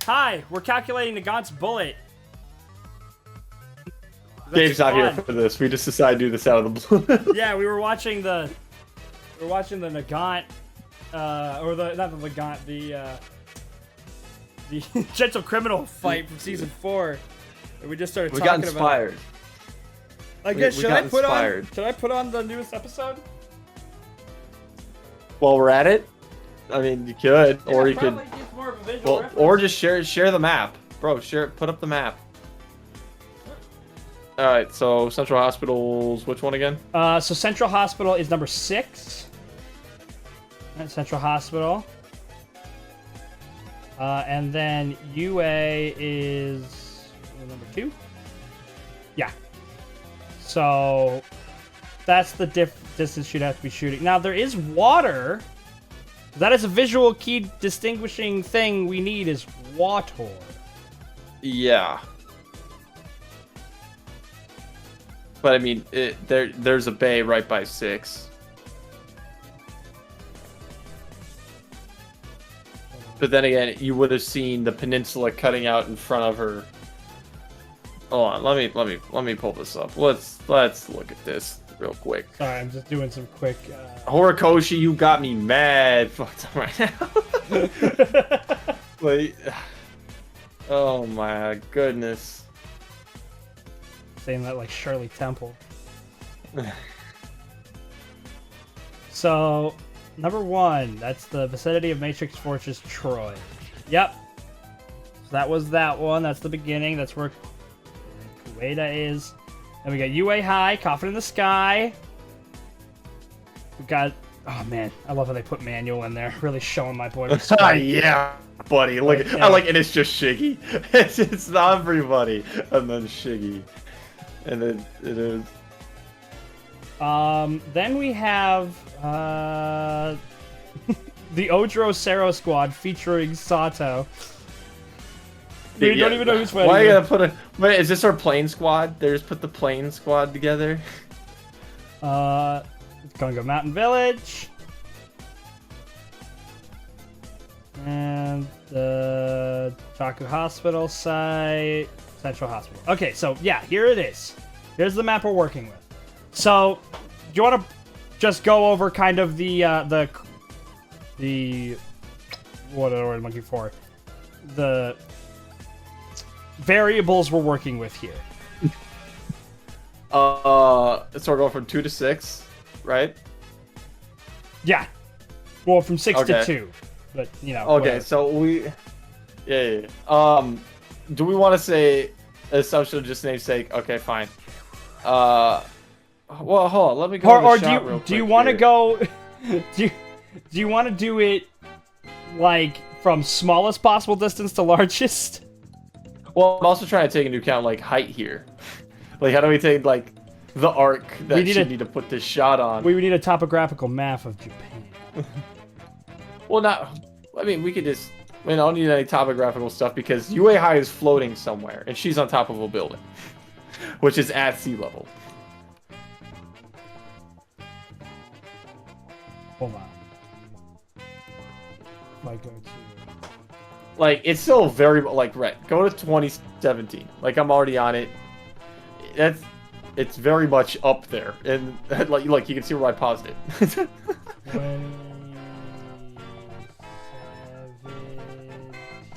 Hi, we're calculating Nagant's bullet. Dave's not here for this. We just decided to do this out of the blue. Yeah, we were watching the Nagant, or not the Nagant, the Gentle Criminal fight from season 4. And we just started talking about. We got inspired. I guess should I put on the newest episode? While we're at it, I mean, you could, Yeah, or you could, more of a visual reference. or just share the map, bro. Put up the map. All right, so Central Hospital's which one again? So Central Hospital is number 6. That's Central Hospital. And then UA is number 2. Yeah. So that's the distance you'd have to be shooting. Now there is water. That is a visual key distinguishing thing we need is water. Yeah. But I mean, there's a bay right by 6. But then again, you would have seen the peninsula cutting out in front of her. Hold on, let me pull this up. Let's look at this real quick. Sorry, I'm just doing some quick. Horikoshi, you got me mad fucked up right now. Wait. Oh my goodness. Saying that like Shirley Temple. So, number 1, that's the vicinity of Matrix Fortress Troy. Yep. So that was that one. That's the beginning. That's where Kuwaita is. Then we got UA High, Coffin in the Sky. We got... Oh, man. I love how they put manual in there. Really showing my boy respect. Yeah, buddy. Look, Yeah. I like it. It's just Shiggy. It's not everybody, and then Shiggy, and then it is. Then we have the Ojiro Sero Squad featuring Sato. We don't even know who's fighting. Why you gotta put a? Wait, is this our plane squad? They just put the plane squad together. Gunga Mountain Village. And the Taku Hospital site. Central Hospital. Okay, so yeah, here it is. Here's the map we're working with. So, do you want to just go over kind of the what are we looking for? The variables we're working with here. So we're going from 2 to 6, right? Yeah. Well, from 6 to Okay. 2, but you know. Okay, whatever. so yeah. Do we want to say assumption of just namesake? Okay, fine. Well, hold on. Let me go. Or to the shot real do you quick want to here. go? do you want to do it like from smallest possible distance to largest? Well, I'm also trying to take into account like height here. Like, how do we take like the arc that We need need to put this shot on? We would need a topographical map of Japan. Well, not. I mean, we could just. I mean, I don't need any topographical stuff because UA High is floating somewhere and she's on top of a building, which is at sea level. Hold on. Like go to. Like, it's still very like red. Go to 2017. Like, I'm already on it. It's very much up there, and like you can see where I paused it. 27.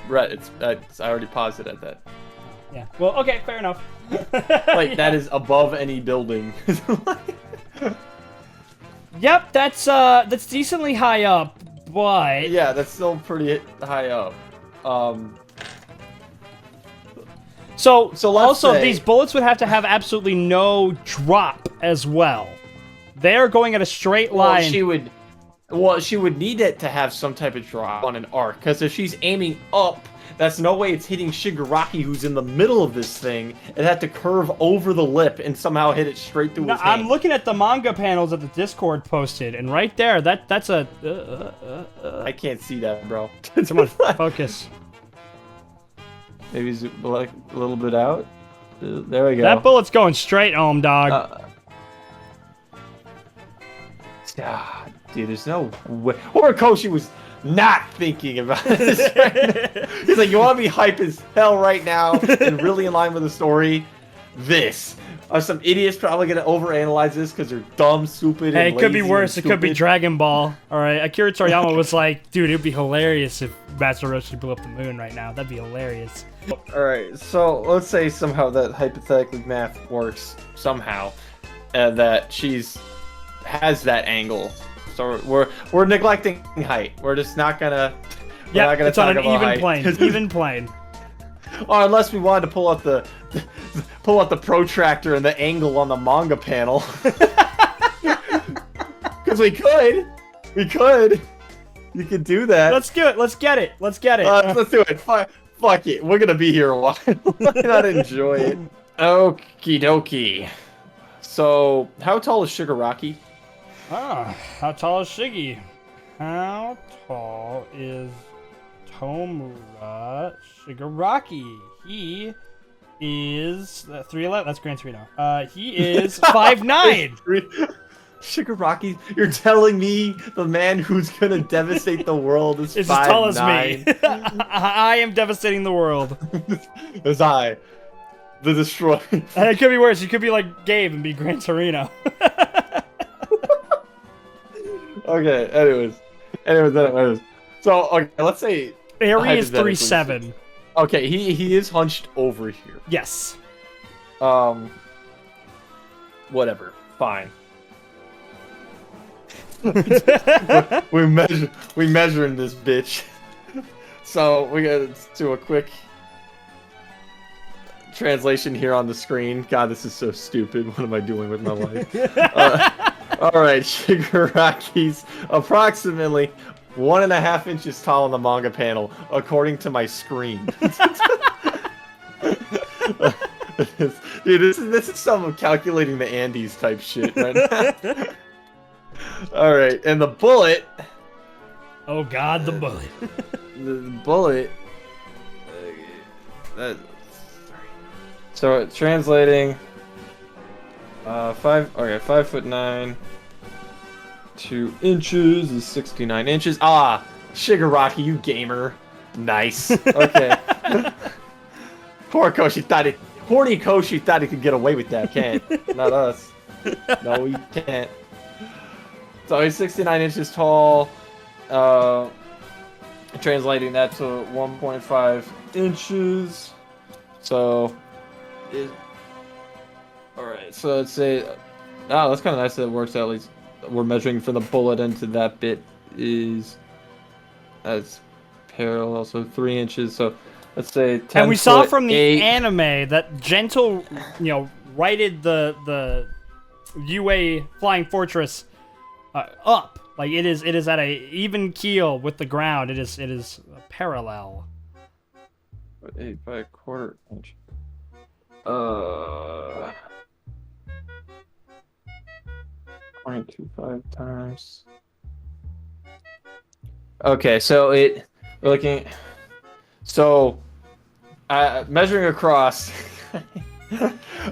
Right, it's I already paused it at that. Yeah. Well, okay, fair enough. Like, that is above any building. Yep, that's decently high up, but Yeah, that's still pretty high up. So let's also say- these bullets would have to have absolutely no drop as well. They're going at a straight line. She would need it to have some type of drop on an arc, because if she's aiming up, that's no way it's hitting Shigaraki, who's in the middle of this thing. It had to curve over the lip and somehow hit it straight through his hand. I'm looking at the manga panels that the Discord posted, and right there, that's a. I can't see that, bro. Come on, focus. Maybe zoom like a little bit out. There we go. That bullet's going straight home, dog. Dude, there's no way. Horikoshi was not thinking about this right now. He's like, you want to be hype as hell right now and really in line with the story? This. Are some idiots probably going to overanalyze this because they're dumb, stupid, Hey, and it could be lazy worse. It and could be stupid? Dragon Ball. All right, Akira Toriyama was like, dude, it'd be hilarious if Master Roshi blew up the moon right now. That'd be hilarious. Alright, so let's say somehow that hypothetically math works somehow. That has that angle. So we're neglecting height. We're just not gonna Yeah, not gonna it's on talk an about even height. plane. Even plane. Or unless we wanted to pull out the protractor and the angle on the manga panel. Because we could. You could do that. Let's do it. Let's get it. Let's get it. Let's do it. Fuck it. We're gonna be here a while. Why not enjoy it? Okie dokie. So, how tall is Shigaraki? How tall is Shiggy? How tall is Tomura Shigaraki? He is 3'11". That's Gran Torino. He is 5'9". Shigaraki, you're telling me the man who's gonna devastate the world is Is as tall as 5'9"? me. I am devastating the world. As I, the destroyer. It could be worse. You could be like Gabe and be Gran Torino. Okay, anyways. So, okay, let's say... Ari is hypothetically 3'7". Okay, he is hunched over here. Yes. Whatever. Fine. we measuring this bitch. So we gotta do a quick translation here on the screen. God, this is so stupid. What am I doing with my life? Alright, Shigaraki's approximately 1.5 inches tall on the manga panel, according to my screen. Dude, this is some calculating the Andes type shit right now. Alright, and the bullet... Oh god, the bullet. The bullet... so, translating... 5'9", 2 inches is 69 inches. Ah, Shigaraki, you gamer. Nice. Okay. Poor Koshi thought it... Horny Koshi thought he could get away with that. Can't. Not us. No, he can't. So he's 69 inches tall. Translating that to 1.5 inches. So... Alright, so let's say... Oh, that's kind of nice that it works out. At least we're measuring from the bullet end to that bit is... That's parallel, so 3 inches. So let's say 10 And we saw foot, from the 8. anime that Gentle, righted the UA Flying Fortress up. Like it is at a even keel with the ground. It is parallel. 8 by 1/4 inch. 0.25 times. Okay, so measuring across,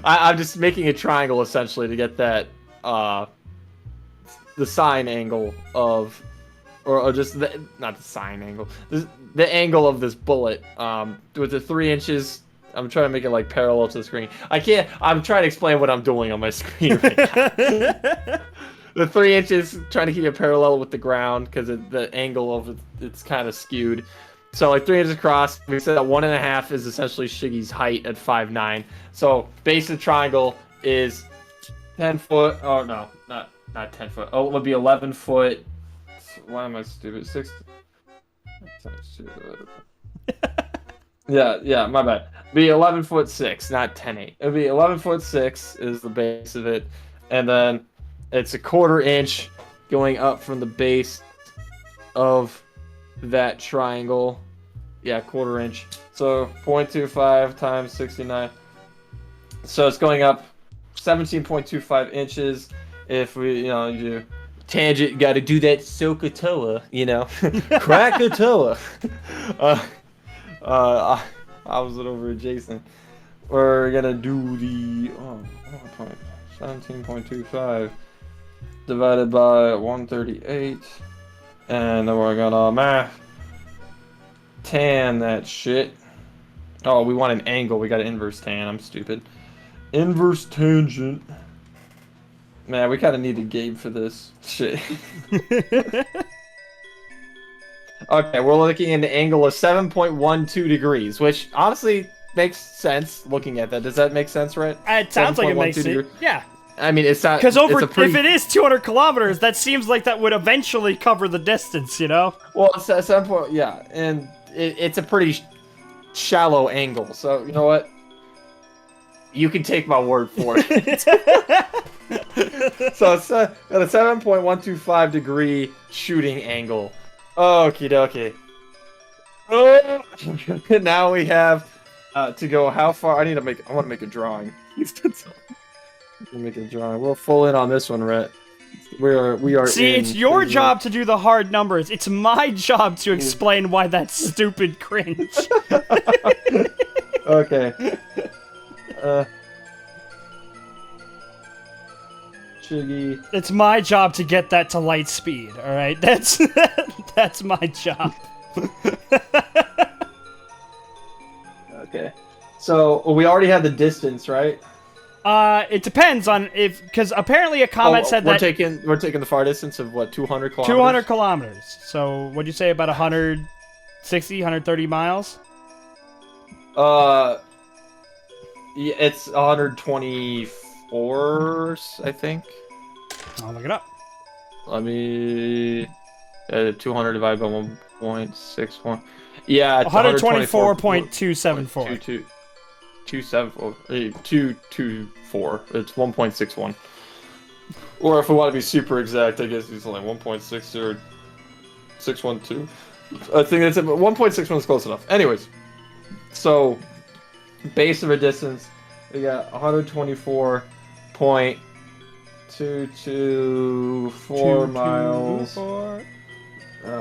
I'm just making a triangle essentially to get that the sine angle of, or just not the sine angle, the angle of this bullet with the 3 inches. I'm trying to make it like parallel to the screen. I'm trying to explain what I'm doing on my screen right now. The 3 inches, trying to keep it parallel with the ground because the angle of it's kind of skewed. So like 3 inches across. We said that 1.5 is essentially Shiggy's height at 5'9". So base of the triangle is 10 foot. Oh no, not 10 foot. Oh, it would be 11 foot. Why am I stupid? 6. Yeah, my bad. Be 11'6", not 10'8". It'd be 11'6" is the base of it, and then it's a 1/4 inch going up from the base of that triangle. Yeah, 1/4 inch. So 0.25 times 69. So it's going up 17.25 inches. If we, do tangent, got to do that Sokotoa, Krakatoa. I was it over adjacent. We're gonna do the 17.25 divided by 138. And then we're gonna tan that shit. Oh, we want an angle. We got an inverse tan. I'm stupid. Inverse tangent. Man, we kind of need a Gabe for this shit. Okay, we're looking at an angle of 7.12 degrees, which honestly makes sense looking at that. Does that make sense, right? It sounds like it makes it. Yeah. I mean, it's not... Because if it is 200 kilometers, that seems like that would eventually cover the distance, you know? Well, it's at 7 point... Yeah, and it's a pretty shallow angle, so you know what? You can take my word for it. So it's at a 7.125 degree shooting angle. Okie dokie. Oh, now we have to go how far? I want to make a drawing. Make a drawing. We'll full in on this one, Rhett. We are. See, it's your job to do the hard numbers. It's my job to explain why that's stupid cringe. Okay. Chiggy. It's my job to get that to light speed. All right, that's my job. Okay. So we already have the distance, right? It depends on because apparently a comment said we're that we're taking the far distance of what, 200 kilometers? 200 kilometers. So what'd you say, about 160, 130 miles? Yeah, it's 124, I think. I'll look it up. Let me 200 divided by 1.61. Yeah, 124.274. 224. It's 1.61. Or if we want to be super exact, I guess it's only 1.60612. I think that's it, but 1.61 is close enough. Anyways, so base of a distance, we got 124.224 miles. Oh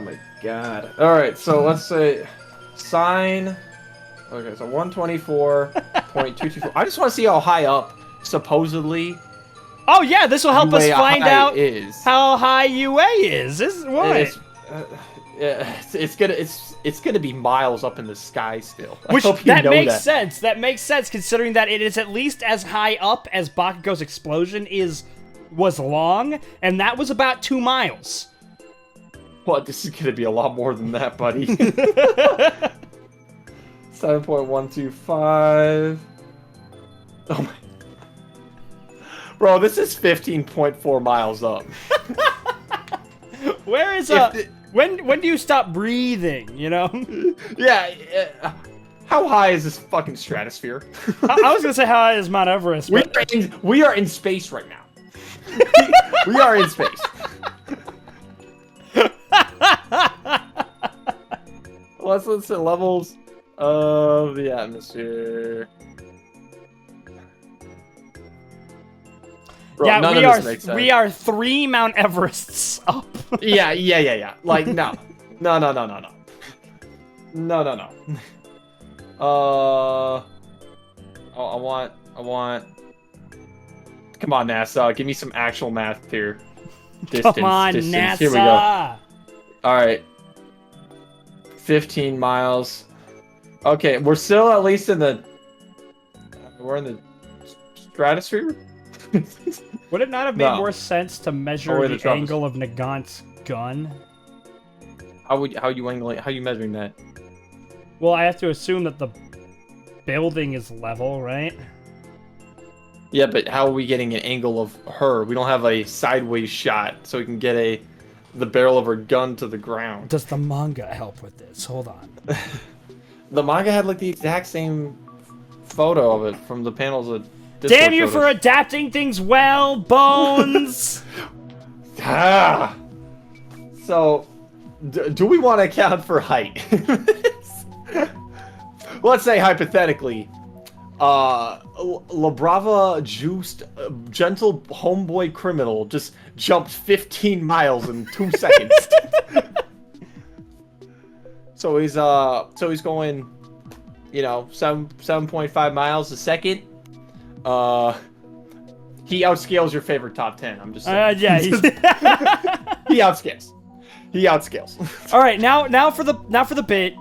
my god. Alright, so let's say sine. Okay, so 124.224. I just want to see how high up, supposedly. Oh yeah, this will help us find out is. how high UA is. What? It's gonna be miles up in the sky still. Which that makes sense. That makes sense considering that it is at least as high up as Bakugo's explosion was long, and that was about 2 miles. What? This is gonna be a lot more than that, buddy. 7.125. Oh my. Bro, this is 15.4 miles up. Where is when do you stop breathing, you know? Yeah, how high is this fucking stratosphere? I was gonna say how high is Mount Everest, but... we are in space right now. We are in space. Let's say levels of the atmosphere. Bro, yeah, we are 3 Mount Everests up. Yeah. Like no. I want. Come on, NASA. Give me some actual math here. Distance, Come on, distance. NASA. Here we go. All right. 15 miles. Okay, we're still at least in the. We're in the stratosphere. Would it not have made more sense to measure the angle of Nagant's gun? How you measuring that? Well, I have to assume that the building is level, right? Yeah, but how are we getting an angle of her? We don't have a sideways shot, so we can get the barrel of her gun to the ground. Does the manga help with this? Hold on. The manga had like the exact same photo of it from the panels of. Damn you for adapting things well, Bones! So, do we want to account for height? Let's say hypothetically, La Brava juiced gentle homeboy criminal just jumped 15 miles in 2 seconds. So he's going, 7.5 miles a second. He outscales your favorite top 10. I'm just saying. Yeah. He outscales. He outscales. All right, now for the bit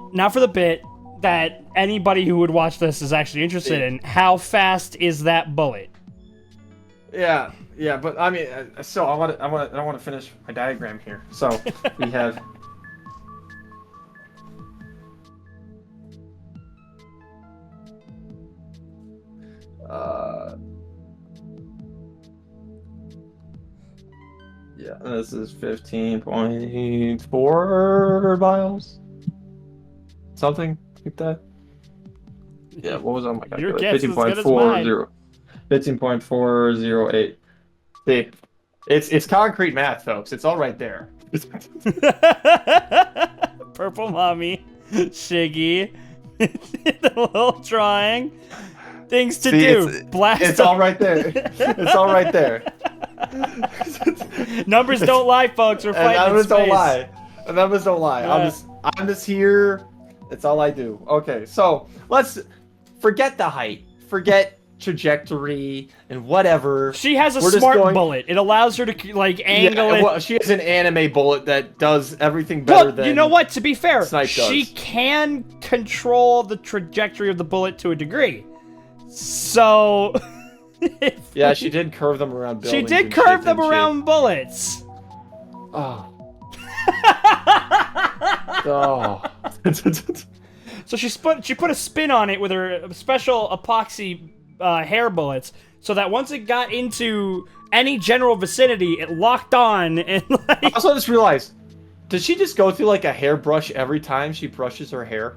that anybody who would watch this is actually interested in. How fast is that bullet? Yeah, but I mean, so I want to finish my diagram here. So we have. Yeah, this is 15.4 miles. Something like that. Yeah, what was on my calculator? Your guess is as good as mine. 15.408. See, it's concrete math, folks. It's all right there. Purple mommy, Shiggy, the little drawing. Things to do. Blast. It's all right there. It's all right there. Numbers don't lie, folks. We're fighting numbers in space. don't lie. Numbers don't lie. Yeah. I'm just here. It's all I do. Okay, so let's forget the height. Forget trajectory and whatever. She has a smart bullet. It allows her to like angle it. Well, she has an anime bullet that does everything better than. You know what? To be fair, Snipe she does. can control the trajectory of the bullet to a degree. So. Yeah, she did curve them around buildings. She did curve them around bullets. Oh. Oh. So she put a spin on it with her special epoxy hair bullets, so that once it got into any general vicinity, it locked on and like. I also just realized, does she just go through like a hairbrush every time she brushes her hair?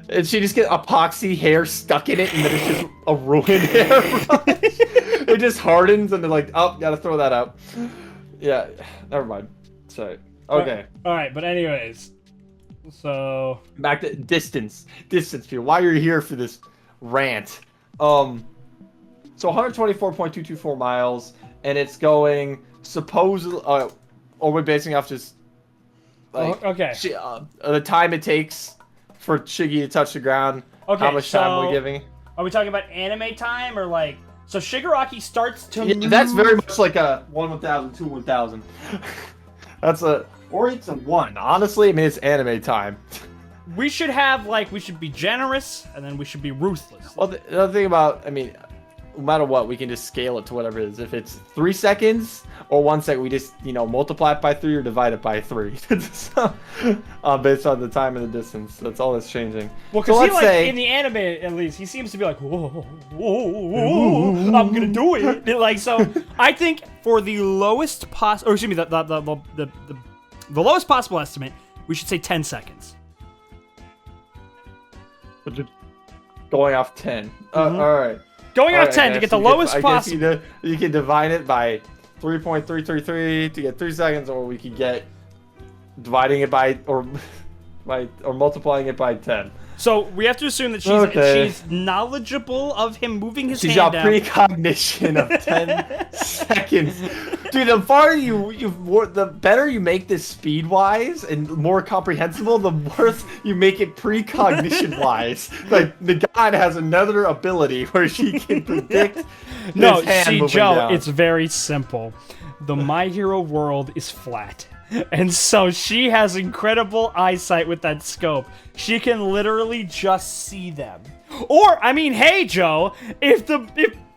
And she just get epoxy hair stuck in it, and then it's just a ruined hairbrush. It just hardens, and they're like, "Oh, gotta throw that out." Yeah, never mind. Sorry. Okay. All right, but anyways, so back to distance here. Why you're here for this rant? So 124.224 miles, and it's going supposedly. Or we're basing off just like okay. The time it takes for Shiggy to touch the ground. Okay, how much time are we giving? Are we talking about anime time or like? So Shigaraki starts to. Yeah, that's very much like a 1/1000, 2/1000. That's a, or it's a 1. Honestly, I mean it's anime time. We should be generous, and then we should be ruthless. Well, the other thing about, I mean, no matter what, we can just scale it to whatever it is. If it's 3 seconds or 1 second, we just, multiply it by 3 or divide it by 3. So, based on the time and the distance. That's all that's changing. Well, because in the anime, at least, he seems to be like, whoa, I'm gonna do it. Like, so, I think for the lowest possible, or excuse me, the lowest possible estimate, we should say 10 seconds. Going off 10. All right. Going off 10 to get the lowest possible. You can divide it by 3.333 to get 3 seconds, or we could get dividing it by or multiplying it by 10. So we have to assume that she's knowledgeable of him moving his hand down. She's got precognition of 10 seconds. Dude, the farther the better you make this speed-wise and more comprehensible, the worse you make it precognition-wise. Like, the god has another ability where she can predict his hand moving down. It's very simple. The My Hero world is flat. And so she has incredible eyesight with that scope. She can literally just see them. Or, I mean, hey, Joe, if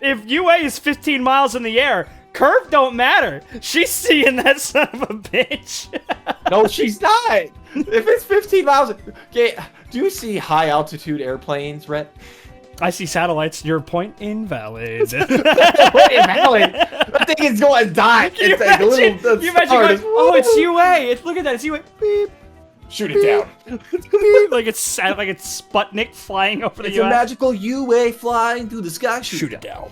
UA is 15 miles in the air, curve don't matter. She's seeing that son of a bitch. No, she's not. If it's 15 miles, okay, do you see high altitude airplanes, Rhett? I see satellites. Your point invalid. Invalid. That thing is going to die. Can you imagine going, oh, it's UA. Look at that. It's UA. Beep. Shoot it down. Beep. Like it's Sputnik flying over the US. It's a magical UA flying through the sky. Shoot it down.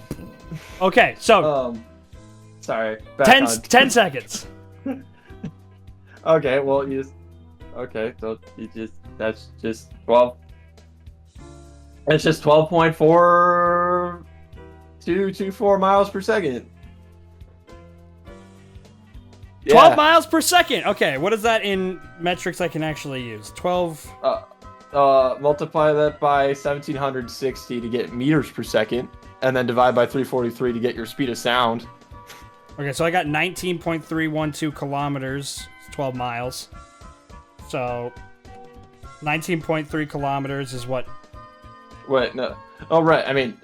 Okay, so. Sorry. 10 seconds. Okay, well, okay, so that's just 12. It's just 12.4224 miles per second. 12 miles per second. Okay, what is that in metrics I can actually use? 12. Multiply that by 1760 to get meters per second, and then divide by 343 to get your speed of sound. Okay, so I got 19.312 kilometers. It's 12 miles. So 19.3 kilometers is what? Wait, no. Oh, right. I mean,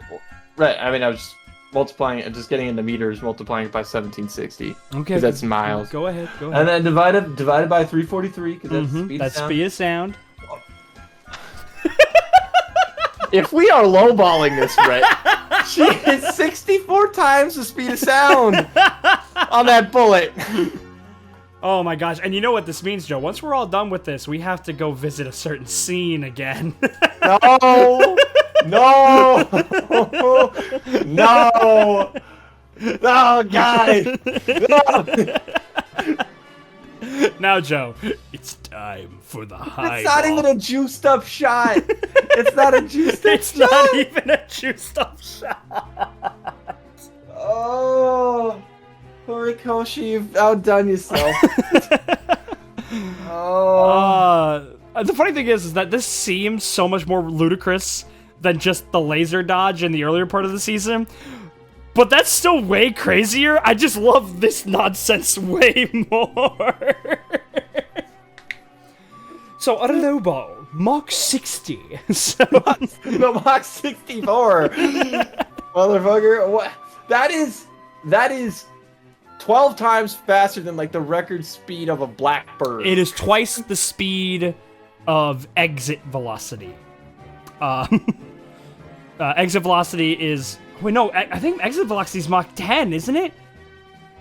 I was just multiplying it, just getting into meters, multiplying it by 1760. Okay. Because that's miles. Go ahead. Go ahead. And then divided by 343, because that's speed of That's sound. speed of sound. If we are lowballing this, Brett, she is 64 times the speed of sound on that bullet. Oh my gosh. And you know what this means, Joe? Once we're all done with this, we have to go visit a certain scene again. No! No! No! Oh, God! No! Now, Joe, it's time for the high It's not ball. even a juiced up shot. It's not a juiced up It's shot. not even a juiced up shot. Oh, Horikoshi, you've outdone yourself. Oh. The funny thing is that this seems so much more ludicrous than just the laser dodge in the earlier part of the season. But that's still way crazier. I just love this nonsense way more. So, a low ball, Mach 60. So, No, Mach 64. Motherfucker, what? That is 12 times faster than like the record speed of a blackbird. it is twice the speed of exit velocity. Exit velocity is... Wait, no, I think exit velocity is Mach 10, isn't it?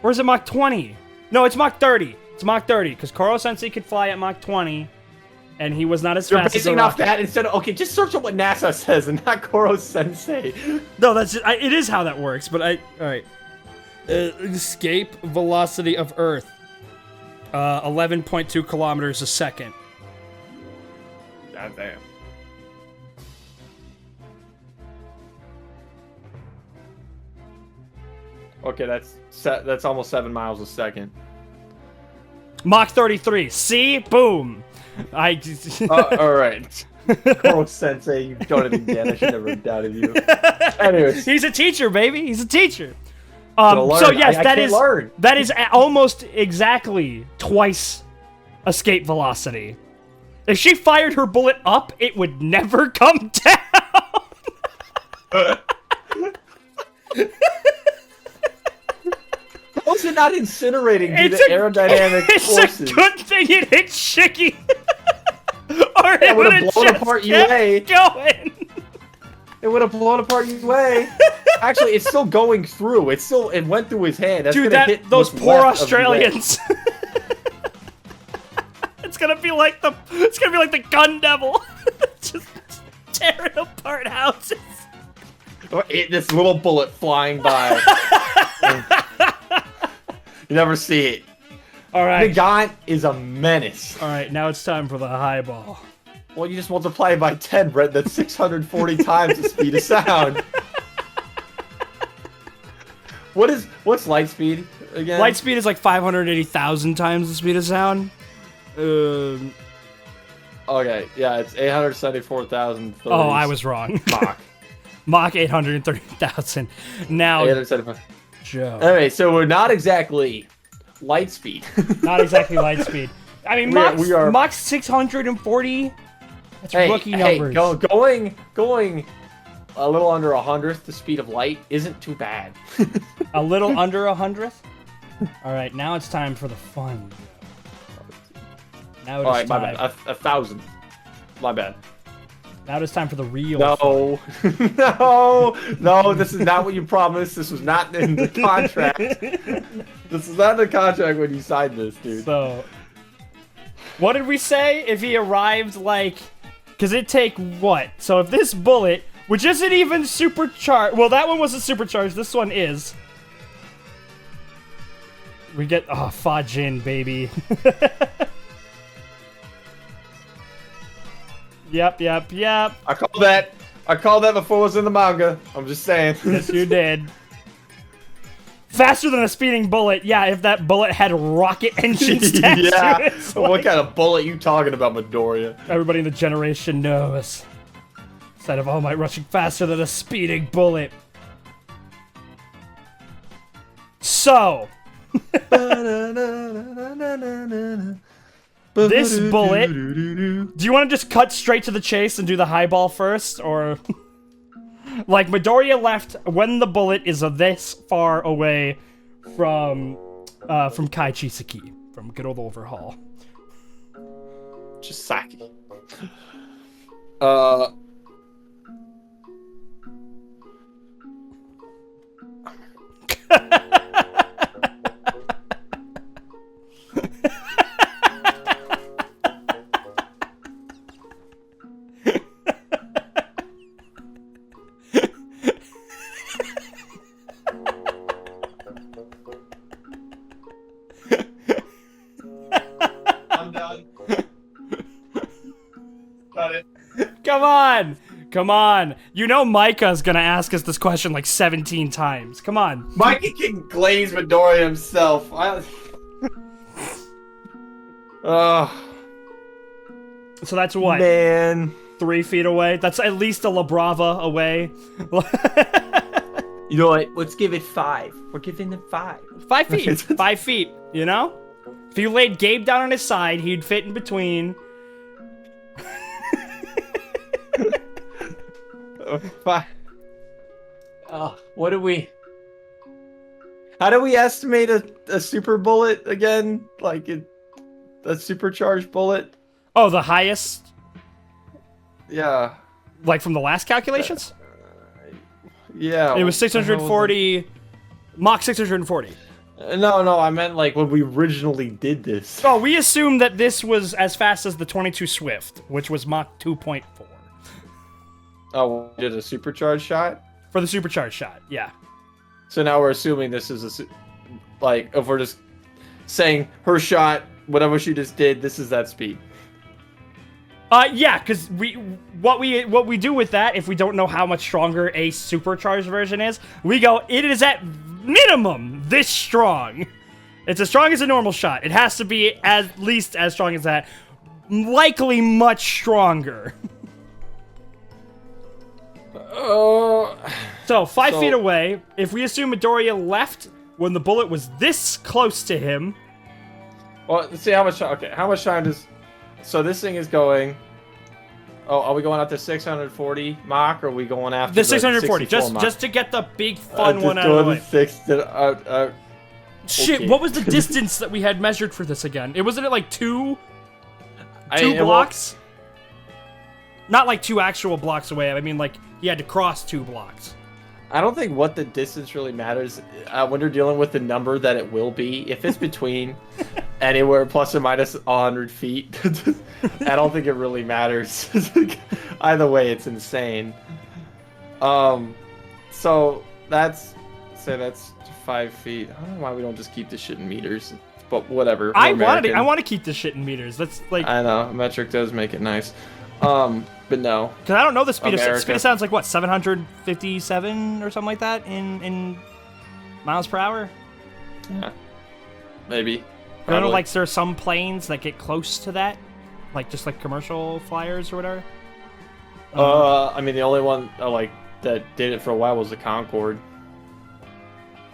Or is it Mach 20? No, it's Mach 30. It's Mach 30, because Koro-sensei could fly at Mach 20, and he was not as You're fast as a basing off rocket. that instead of... Okay, just search up what NASA says and not Koro-sensei. No, that's just, it is how that works, but all right. Escape velocity of Earth. 11.2 kilometers a second. God damn. Okay, that's almost 7 miles a second. Mach 33. See? Boom. All right. Koro-sensei, you've done it again. I should never have doubted you. Anyways. He's a teacher, baby. He's a teacher. Learn. So yes, I that can't is learn. that is almost exactly twice escape velocity. If she fired her bullet up, it would never come down. How is it not incinerating due It's to aerodynamic forces? It's a good thing it hit Shiggy. Or it That would would've have blown just apart kept UA. going. It would have blown apart UA. Actually, it's still going through. It went through his hand. That's Dude, gonna hit those what's poor left of UA. Australians. It's gonna be like the gun devil. Just tearing apart houses. This little bullet flying by. You never see it. All right. Nagant is a menace. All right, now it's time for the high ball. Well, you just multiply it by 10, Brett. That's 640 times the speed of sound. What's light speed again? Light speed is like 580,000 times the speed of sound. Okay, yeah, it's 874,000. Oh, I was wrong. Mach. Mach 830,000. Now, 875. Joe. Anyway, so we're not exactly light speed. Not exactly light speed. I mean, We are- Mach 640. That's rookie numbers. Going a little under 100th the speed of light isn't too bad. A little under 100th. All right, now it's time for the fun. Now All right, it's my time. bad. 1,000. My bad. Now it's time for the real. No, no, this is not what you promised. This was not in the contract. This is not in the contract when you signed this, dude. So, what did we say if he arrived like? Because it take what? So if this bullet, which isn't even supercharged, well, that one wasn't supercharged. This one is. We get Fajin, baby. Yep. I called that. Before it was in the manga. I'm just saying. Yes, you did. Faster than a speeding bullet. Yeah, if that bullet had rocket engines attached to Yeah. it. It's What like- kind of bullet you talking about, Midoriya? Everybody in the generation knows. Instead of All Might rushing faster than a speeding bullet. So, This bullet. Do you want to just cut straight to the chase and do the highball first, or like Midoriya left when the bullet is this far away from Kai Chisaki, from good old Overhaul. Chisaki. I'm done. Got it. Come on! Come on! You know Micah's gonna ask us this question like 17 times. Come on. Mikey can glaze Midoriya himself. So that's what? Man. 3 feet away? That's at least a La Brava away. You know what? Let's give it 5. We're giving it 5. 5 feet. 5 feet, you know? If you laid Gabe down on his side, he'd fit in between. 5. What do we... How do we estimate a super bullet again? Like a supercharged bullet? Oh, the highest? Yeah. Like from the last calculations? Yeah. It was 640... Mach 640. No, I meant like when we originally did this. Oh, we assumed that this was as fast as the 22 Swift, which was Mach 2.4. Oh, we did a supercharged shot? For the supercharged shot, yeah. So now we're assuming this is like, if we're just saying her shot, whatever she just did, this is that speed. Yeah, because what we do with that, if we don't know how much stronger a supercharged version is, we go, it is at minimum this strong. It's as strong as a normal shot. It has to be at least as strong as that. Likely much stronger. So 5 feet away, if we assume Midoriya left when the bullet was this close to him. Well, let's see how much. Okay, how much time does? So this thing is going. Oh, are we going out to 640 Mach, or are we going after the 640? 64 Mach? Just to get the big fun one out of the way. Shit, okay. what was the distance that we had measured for this again? It wasn't it like two blocks? Not like 2 actual blocks away. I mean, like he had to cross 2 blocks. I don't think what the distance really matters when you're dealing with the number that it will be. If it's between anywhere plus or minus 100 feet, I don't think it really matters. Either way, it's insane. So that's 5 feet. I don't know why we don't just keep this shit in meters, but whatever. I want to keep this shit in meters. That's like I know metric does make it nice. But no. Because I don't know the speed America. of speed of sound's like what 757 or something like that in miles per hour. Yeah. Maybe. I don't know, like there are some planes that get close to that, like just like commercial flyers or whatever. I mean the only one like that did it for a while was the Concorde.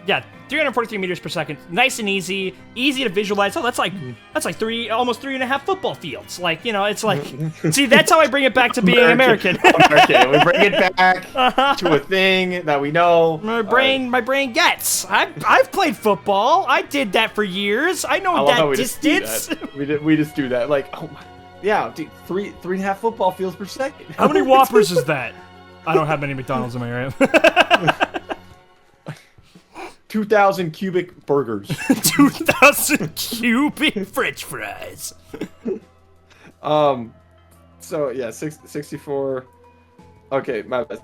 Yeah, 343 meters per second, nice and easy to visualize. Oh, that's like almost 3.5 football fields. Like, you know, it's like, see, that's how I bring it back to being American. Okay, we bring it back to a thing that we know. My brain gets. I've played football. I did that for years. I know that distance. We just do that. Like, oh my, yeah, dude, 3.5 football fields per second. How many Whoppers is that? I don't have many McDonald's in my area. 2,000 cubic burgers. 2,000 cubic French fries. So yeah, 64. Okay, my bad.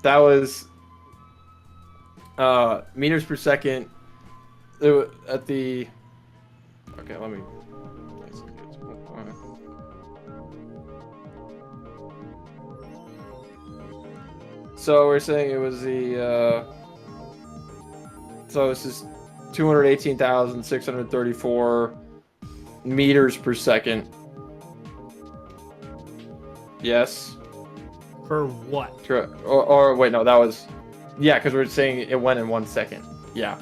That was meters per second. At the. Okay, let me. So we're saying it was the. So this is 218,634 meters per second. Yes. For what? Correct. Or wait, no, that was... Yeah, because we're saying it went in 1 second. Yeah.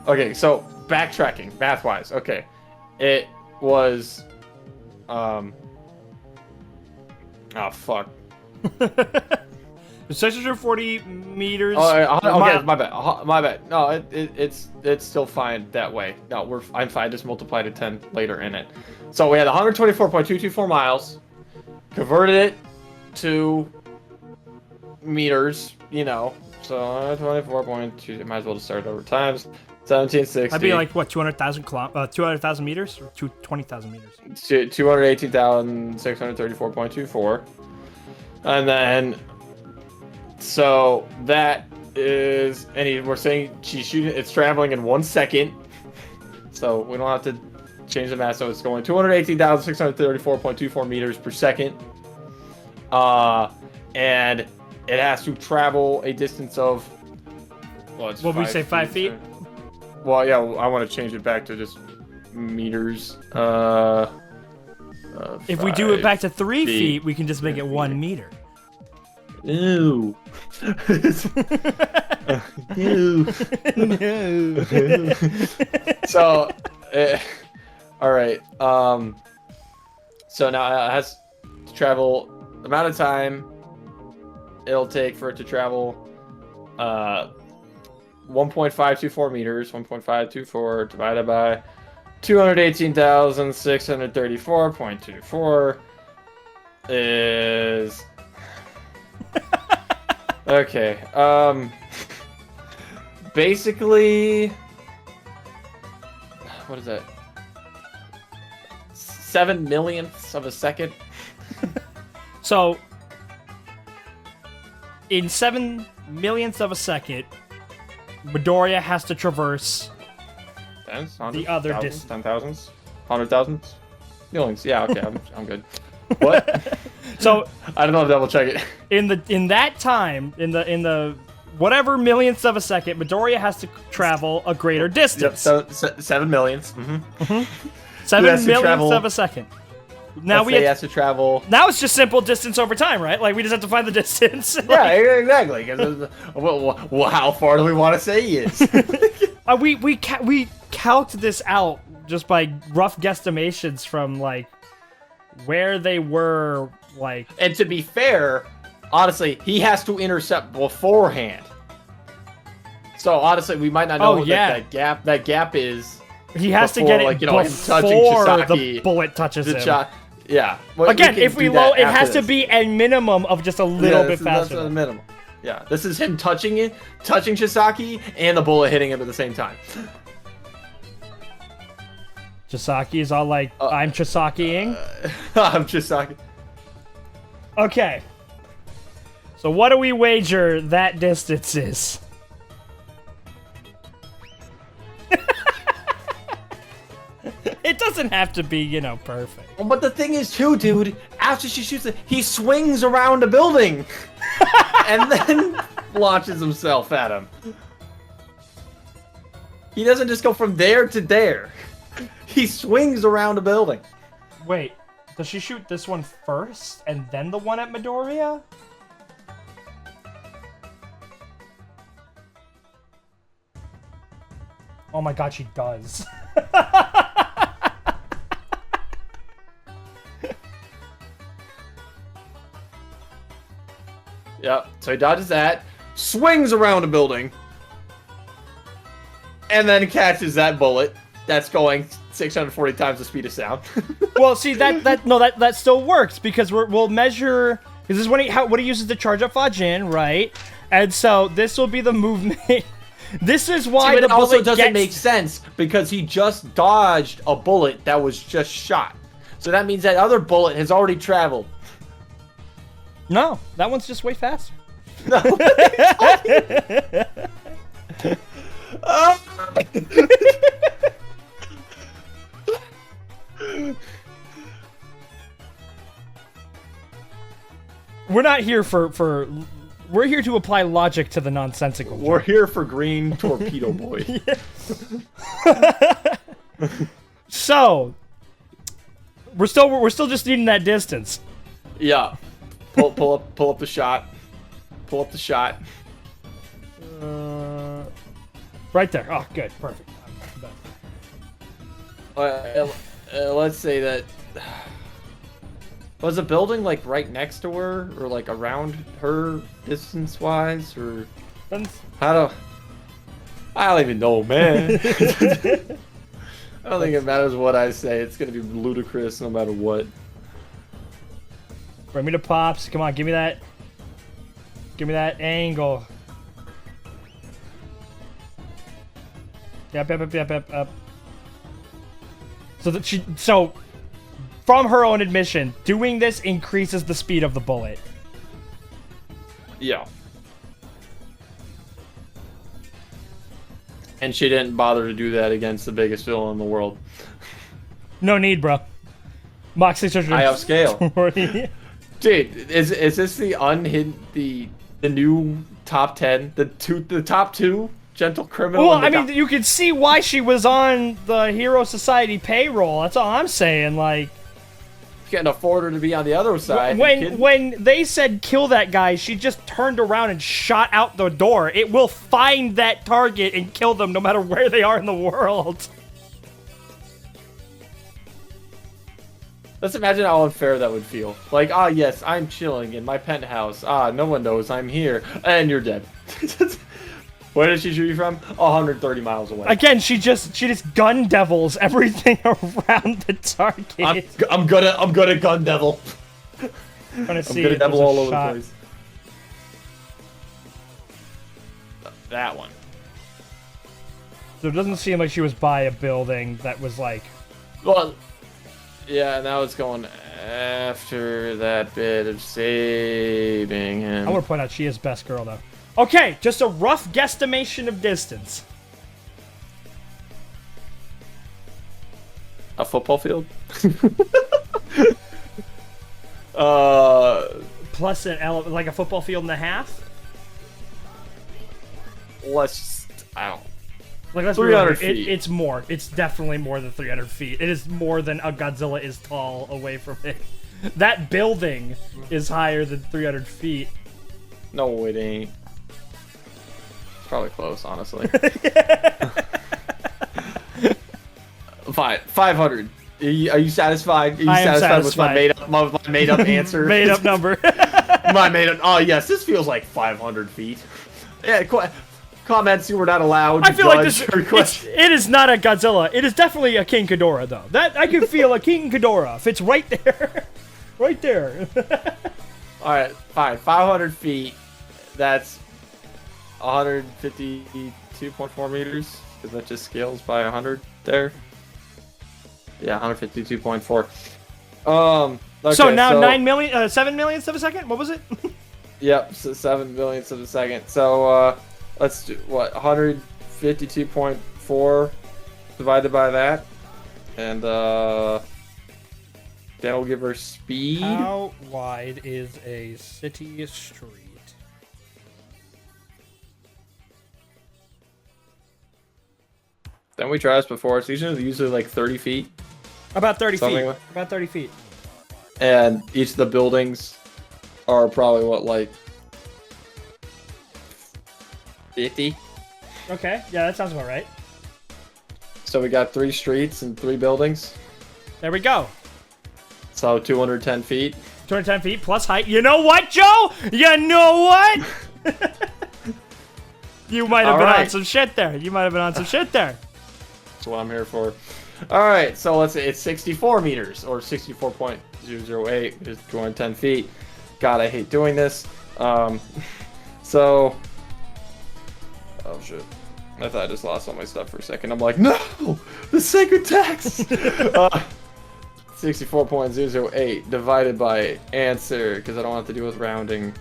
Okay, so backtracking, math-wise. Okay, it was, oh fuck. 640 meters. Oh, okay, my bad. No, it's still fine that way. No, I'm fine. Just multiply to 10 later in it. So we had 124.224 miles. Converted it to meters. You know, so 24.2. Might as well just start over times. 1760. That'd be like what, 200,000 meters or 20,000 meters? 218,634.24, and then. So that is, we're saying she's shooting. It's traveling in 1 second, so we don't have to change the math. So it's going 218,634.24 meters per second, and it has to travel a distance of. What would we say, 5 feet? Well, yeah, I want to change it back to just meters. If we do it back to 3 feet, we can just make it 1 meter. Ew. Ew. No. So, all right. So now it has to travel the amount of time it'll take for it to travel. 1.524 meters. 1.524 divided by 218,634.24 is. Okay, basically, what is that? 7 millionths of a second? So, in 7 millionths of a second, Midoriya has to traverse Tens, the other distance. 10,000s? 100,000s? Millions, yeah, okay, I'm good. What? So I don't know if double check it. In that time, in the whatever millionths of a second, Midoriya has to travel a greater distance. Yep, so 7 millions. Mm-hmm. 7 millionths of a second. Now he has to travel. Now it's just simple distance over time, right? Like we just have to find the distance. Yeah, exactly. Well, how far do we want to say he is? we calced this out just by rough guesstimations from like where they were, like. And to be fair, honestly, he has to intercept beforehand. So honestly, we might not know what that gap is. He has to get it before the bullet touches him. Yeah. Well, again, if we low, it has to be a minimum of just a little bit faster. That's a minimum. Yeah, this is him touching Chisaki, and the bullet hitting him at the same time. Chisaki is all like, I'm Chisakiing. I'm Chisaki. Okay. So what do we wager that distance is? It doesn't have to be, you know, perfect. But the thing is, too, dude, after she shoots it, he swings around a building and then launches himself at him. He doesn't just go from there to there. He swings around a building. Wait, does she shoot this one first and then the one at Midoriya? Oh my god, she does. Yep, so he dodges that, swings around a building, and then catches that bullet that's going 640 times the speed of sound. Well, see, that still works, because we'll measure, because this is what he uses to charge up Fajin, right? And so this will be the movement. This is why the bullet also doesn't make sense, because he just dodged a bullet that was just shot. So that means that other bullet has already traveled. No, that one's just way faster. No. We're not here for we're here to apply logic to the nonsensical. We're here for Green Torpedo Boy. So, we're still just needing that distance. Yeah. Pull up the shot. Pull up the shot. Right there. Oh, good. Perfect. let's say that. Was the building like right next to her, or like around her distance-wise, or how do? I don't even know, man. I don't think it matters what I say. It's gonna be ludicrous no matter what. Bring me the pops. Come on, give me that. Give me that angle. Yep. So from her own admission, doing this increases the speed of the bullet. Yeah. And she didn't bother to do that against the biggest villain in the world. No need, bro. Mach 600. I upscale. Dude, is this the new top 10? The top 2 gentle criminal? Well, I mean, you can see why she was on the Hero Society payroll. That's all I'm saying. Like, can't afford her to be on the other side. When they said kill that guy, she just turned around and shot out the door. It will find that target and kill them no matter where they are in the world. Let's imagine how unfair that would feel. Like, yes, I'm chilling in my penthouse. No one knows I'm here. And you're dead. Where did she shoot you from? 130 miles away. Again, she just gun devils everything around the target. I'm gonna gun devil. I'm gonna devil all over the place. That one. So it doesn't seem like she was by a building that was like. Well, yeah, now it's going after that bit of saving him. I want to point out she is best girl though. Okay, just a rough guesstimation of distance. A football field? Plus like a football field and a half? I don't. Like, let's 300 feet. It's more. It's definitely more than 300 feet. It is more than a Godzilla is tall away from it. That building is higher than 300 feet. No, it ain't. Probably close, honestly. Fine, 500. Are you satisfied? Are you satisfied with my made up answer? Made up number. My made up. Oh yes, this feels like 500 feet. Yeah. Comments you were not allowed. I feel like this. It is not a Godzilla. It is definitely a King Ghidorah, though. That I can feel a King Ghidorah. If it's right there, right there. All right, fine. 500 feet. That's 152.4 meters, because that just scales by 100 there. Yeah, 152.4. Okay, so now 7 millionths of a second. What was it? Yep, so 7 millionths of a second. So let's do what 152.4 divided by that, and that'll give her speed. How wide is a city street? Then we tried this before. It's usually like 30 feet. About 30 feet. About 30 feet. And each of the buildings are probably what, like 50? Okay, yeah, that sounds about right. So we got 3 streets and 3 buildings. There we go. So 210 feet. 210 feet plus height. You know what, Joe? You know what? You might have been on some shit there. That's what I'm here for. All right, so let's say it's 64 meters, or 64.008, which is 210 feet. God, I hate doing this. So, oh shit. I thought I just lost all my stuff for a second. I'm like, no! The sacred text! 64.008 divided by answer, because I don't have to deal with rounding.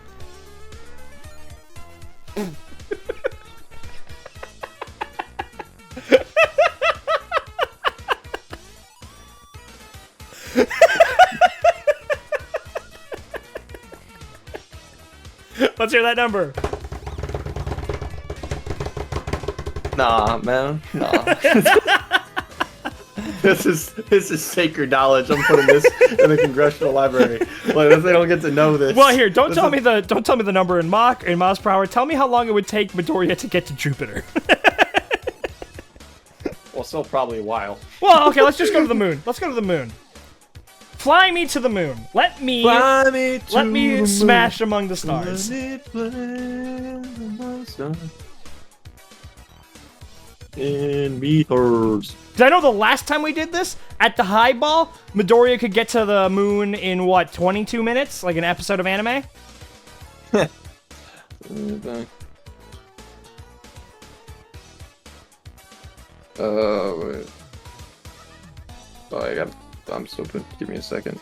Let's hear that number. Nah, man. Nah. This is sacred knowledge. I'm putting this in the congressional library. Like, if they don't get to know this. Well, here, don't tell me the number in miles per hour. Tell me how long it would take Midoriya to get to Jupiter. Well, still probably a while. Well, okay, let's just go to the moon. Let's go to the moon. Fly me to the moon. Let me smash among the stars. In meters. Did I know the last time we did this at the high ball, Midoriya could get to the moon in what, 22 minutes, like an episode of anime? Wait. Oh, I'm stupid. Give me a second.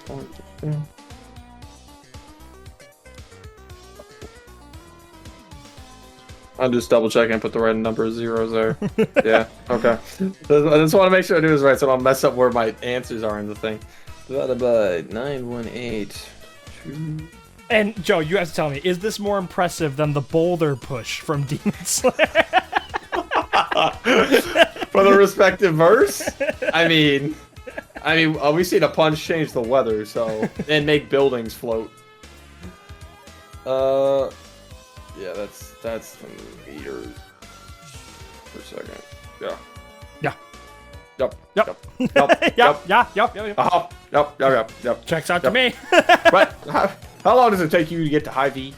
I'm just double checking. Put the right number of zeros there. Yeah. Okay. I just want to make sure I do this right, so I don't mess up where my answers are in the thing. Divided by 918. And Joe, you have to tell me, is this more impressive than the boulder push from Demon Slayer? For the respective verse? I mean, we've seen a punch change the weather, so and make buildings float. Yeah, that's the meters per second. Yeah. Yeah. Yep. Yep. Yep. Checks out to me. Right. How long does it take you to get to high V?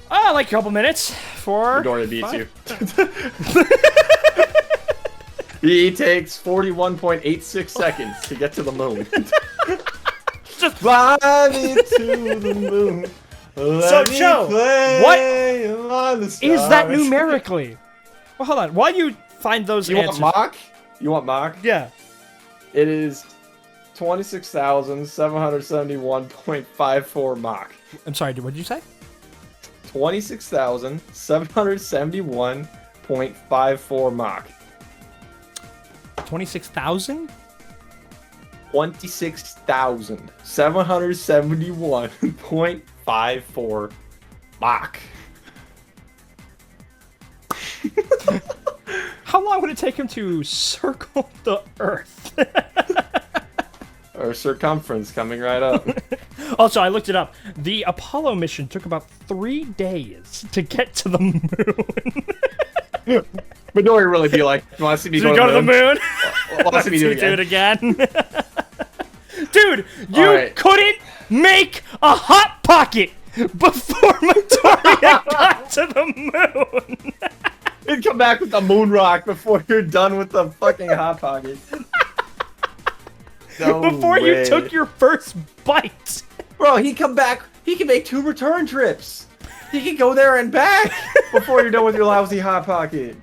Like a couple minutes. Midoriya beats you. He takes 41.86 seconds to get to the moon. Just fly me to the moon. So, Joe, what is that numerically? Well, hold on. While you find those answers... You want Mach? Yeah. It is 26,771.54 Mach. I'm sorry, what did you say? 26,771.54 Mach. 26,000? 26,771.54 Mach. How long would it take him to circle the Earth? Or circumference coming right up. Also, I looked it up. The Apollo mission took about 3 days to get to the moon. Midoriya really be like, you want to see me go to the moon? Want to see me do it again? Dude, you couldn't make a Hot Pocket before Midoriya got to the moon. He'd come back with the moon rock before you're done with the fucking Hot Pocket. No before way. You took your first bite. Bro, he'd come back. He can make 2 return trips. He can go there and back before you're done with your lousy Hot Pocket.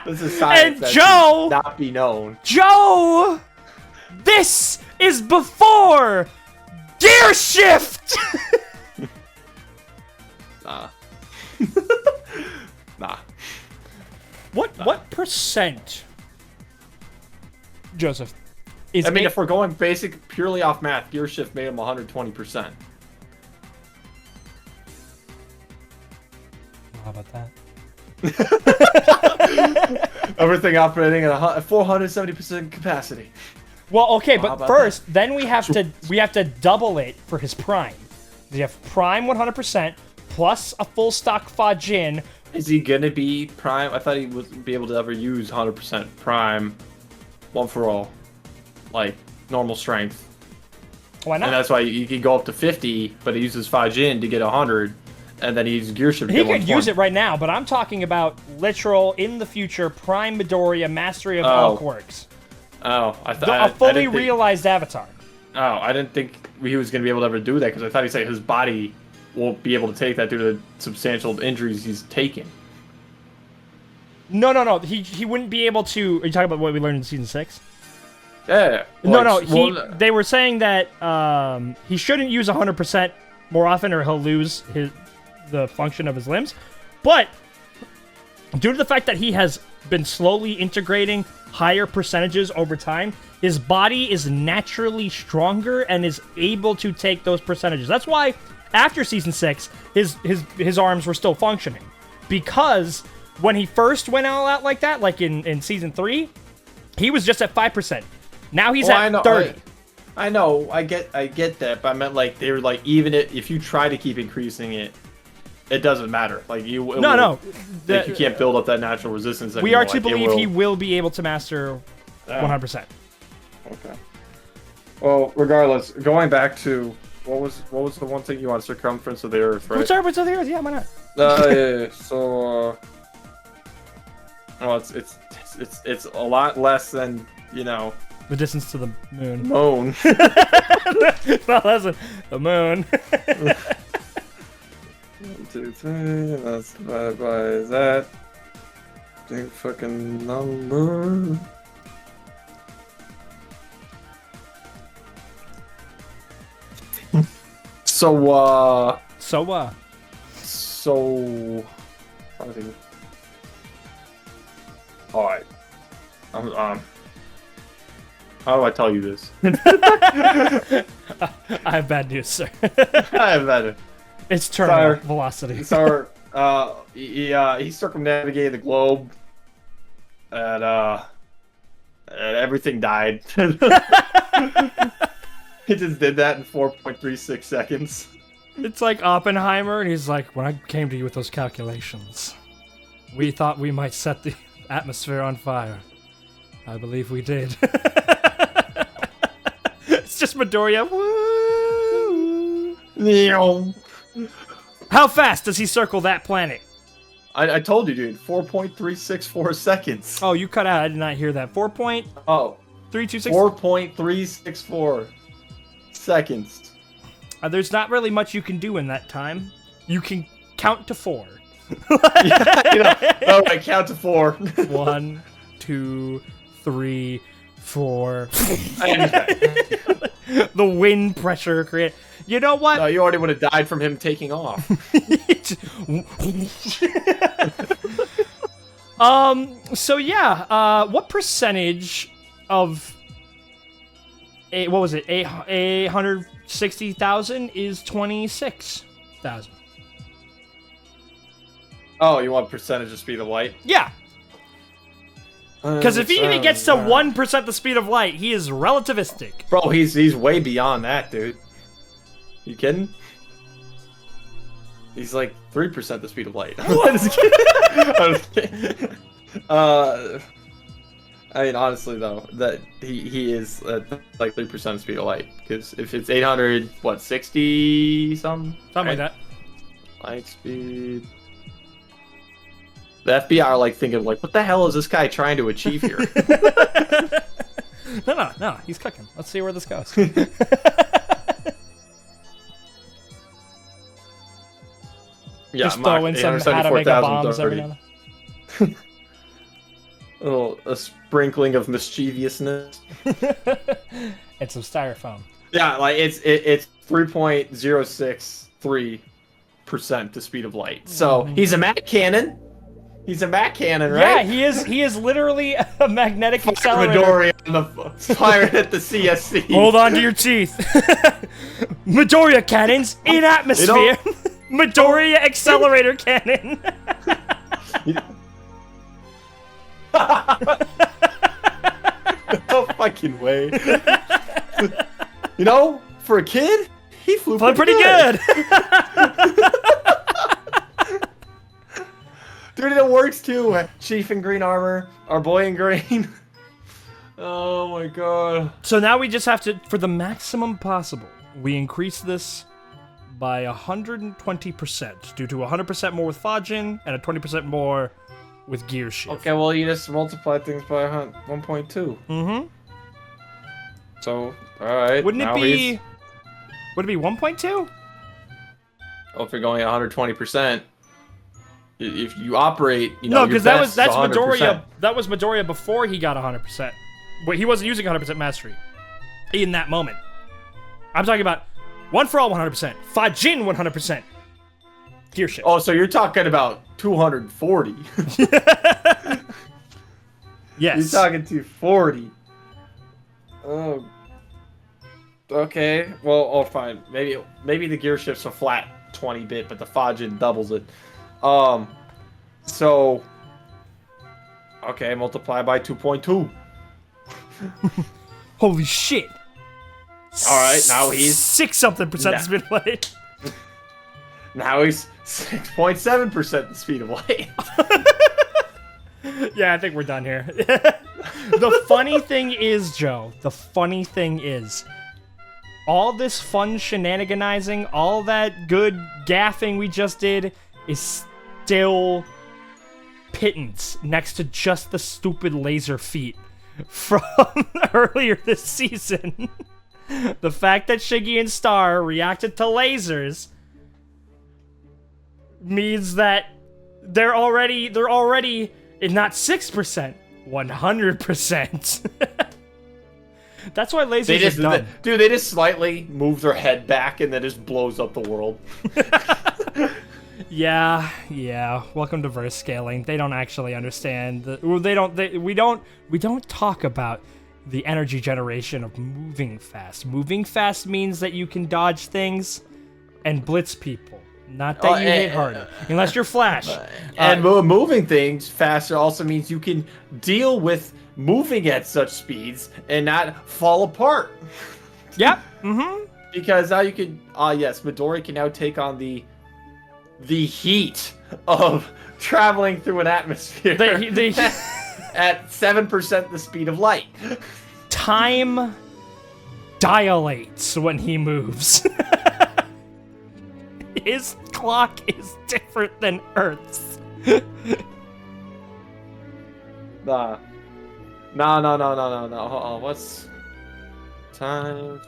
This is science that should not be known. Joe! This is before Gear Shift! Nah. Nah. What percent, Joseph, is... I mean, if we're going basic, purely off math, Gear Shift made him 120%. How about that? Everything operating at 470% capacity. Well, okay, but first, then we have to double it for his prime. You have prime 100% plus a full stock Fajin. Is he gonna be prime? I thought he would be able to ever use 100% prime, one for all, like normal strength. Why not? And that's why he can go up to 50, but he uses Fajin to get 100. And then he uses Gear Shift. He could use it right now, but I'm talking about literal, in the future, Prime Midoriya, Mastery of all quirks. Oh, I thought a fully realized avatar. Oh, I didn't think he was going to be able to ever do that, because I thought he said his body won't be able to take that due to the substantial injuries he's taken. No. He wouldn't be able to... Are you talking about what we learned in Season 6? Yeah. They were saying that he shouldn't use 100% more often, or he'll lose the function of his limbs. But due to the fact that he has been slowly integrating higher percentages over time, his body is naturally stronger and is able to take those percentages. That's why after Season 6, his arms were still functioning. Because when he first went all out like that, like in Season 3, he was just at 5%. Now he's at 30%. I know, I get that, but I meant like they were like, even if you try to keep increasing it, it doesn't matter. Like you. No. Like, you can't build up that natural resistance anymore. We are to like, believe he will be able to master 100%. Okay. Well, regardless, going back to what was the one thing you want? Circumference of the Earth, right? Circumference of the Earth, yeah, why not? Yeah. So, well, it's a lot less than the distance to the moon. Moon. It's not less than the moon. 1, 2, 3. That's divided by that. Big fucking number. So, I think. All right. How do I tell you this? I have bad news, sir. I have bad. It's terminal velocity. So, he circumnavigated the globe, and everything died. He just did that in 4.36 seconds. It's like Oppenheimer, and he's like, when I came to you with those calculations, we thought we might set the atmosphere on fire. I believe we did. It's just Midoriya. Woo! How fast does he circle that planet? I told you, dude. 4.364 seconds. Oh, you cut out. I did not hear that. 326. 4.326. 4.364 seconds. There's not really much you can do in that time. You can count to 4. All right, count to 4. 1, 2, 3, 4. The wind pressure create. You know what? No, you already would have died from him taking off. So yeah, what percentage of what was it? 860,000 is 26,000. Oh, you want percentage of speed of light? Yeah. Because if he even gets to 1% the speed of light, he is relativistic. Bro, he's way beyond that, dude. You kidding? He's like 3% the speed of light. I'm just kidding. I mean, honestly though, that he is at like 3% speed of light. Because if it's 800, what, 60 something? Something like that. Light speed. The FBI are like thinking, like, what the hell is this guy trying to achieve here? No, he's cooking. Let's see where this goes. Yeah, just throw in some how to make a bombs every now and then. A sprinkling of mischievousness. And some styrofoam. Yeah, like it's 3.063% the speed of light. So he's a Mac cannon. He's a Mac cannon, right? Yeah, he is literally a magnetic accelerator. Midoriya on the fire at the CSC. Hold on to your teeth. Midoriya cannons in atmosphere. Midoriya accelerator cannon. No fucking way. For a kid, he flew pretty good. Dude, it works too. Chief in green armor, our boy in green. Oh my god. So now we just have to, for the maximum possible, we increase this by 120% due to 100% more with Fajin and a 20% more with Gear Shift. Okay, well, you just multiply things by 1.2. Mm-hmm. So, alright. Would it be 1.2? Well, if you're going at 120%, if you operate, no, because that's 100%. Midoriya. That was Midoriya before he got 100%. But he wasn't using 100% mastery in that moment. I'm talking about one for all 100%, Fajin 100%, Gear Shift. Oh, so you're talking about 240? Yes. You're talking 240. Oh. Okay. Well, fine. Maybe the gear shift's a flat 20-bit, but the Fajin doubles it. So, okay, multiply by 2.2. Holy shit! All right, now he's 6-something% speed of light. Now he's 6.7% the speed of light. Yeah, I think we're done here. The funny thing is, Joe, all this fun shenaniganizing, all that good gaffing we just did is still pittance next to just the stupid laser feat from earlier this season. The fact that Shiggy and Star reacted to lasers means that they're already not 6%, 100%. That's why lasers are dumb. Dude, they just slightly move their head back and then just blows up the world. Yeah. Welcome to verse scaling. They don't actually understand. We don't talk about the energy generation of moving fast. Moving fast means that you can dodge things and blitz people. Not that you hit harder, unless you're Flash. And moving things faster also means you can deal with moving at such speeds and not fall apart. Yep. Mm-hmm. Because now you can, yes, Midoriya can now take on the heat of traveling through an atmosphere at 7% the speed of light. Time dilates when he moves. His clock is different than Earth's. No. Hold on. What's time?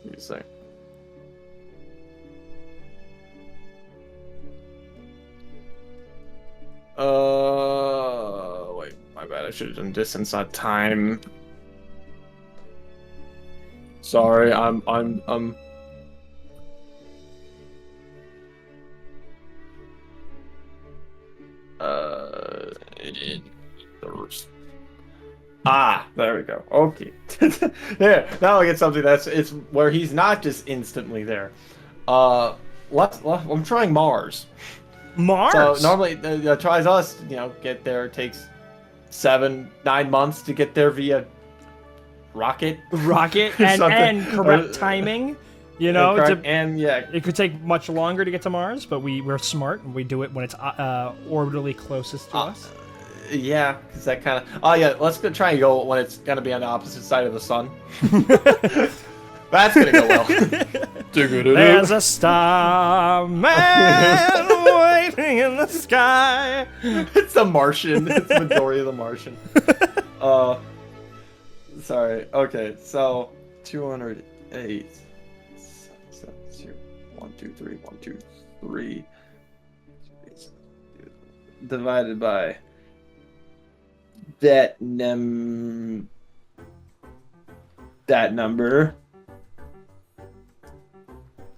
Let me see. Wait, my bad. I should have done distance, not time. Sorry, I'm there we go. Okay. There, now I get something it's where he's not just instantly there. I'm trying Mars. Mars? So normally tries us, get there. It takes 7-9 months to get there via rocket and correct timing. It could take much longer to get to Mars, but we're smart and we do it when it's orbitally closest to us. Yeah, because that kind of. Oh yeah, let's go try and go when it's gonna be on the opposite side of the sun. That's gonna go well. There's a star man waiting in the sky. It's the Martian. It's Midoriya the Martian. Sorry. Okay, so 208. 1, 2, 3, 1, 2, 3. Divided by that number.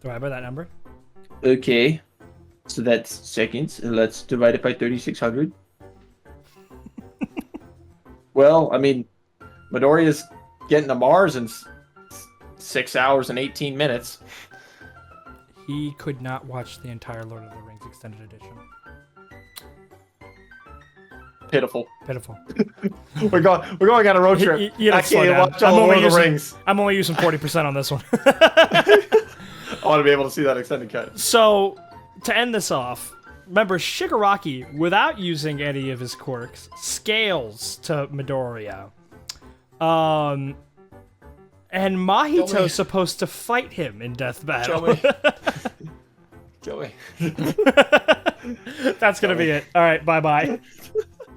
Divided by that number. Okay. So that's seconds. Let's divide it by 3,600. Well, I mean, Midoriya's getting to Mars in 6 hours and 18 minutes. He could not watch the entire Lord of the Rings extended edition. Pitiful. We're going on a road trip. I can't watch all Lord of the Rings. I'm only using 40% on this one. I want to be able to see that extended cut. So, to end this off, remember Shigaraki, without using any of his quirks, scales to Midoriya. And Mahito's supposed to fight him in death battle. Joey. That's going to be it. All right, bye-bye.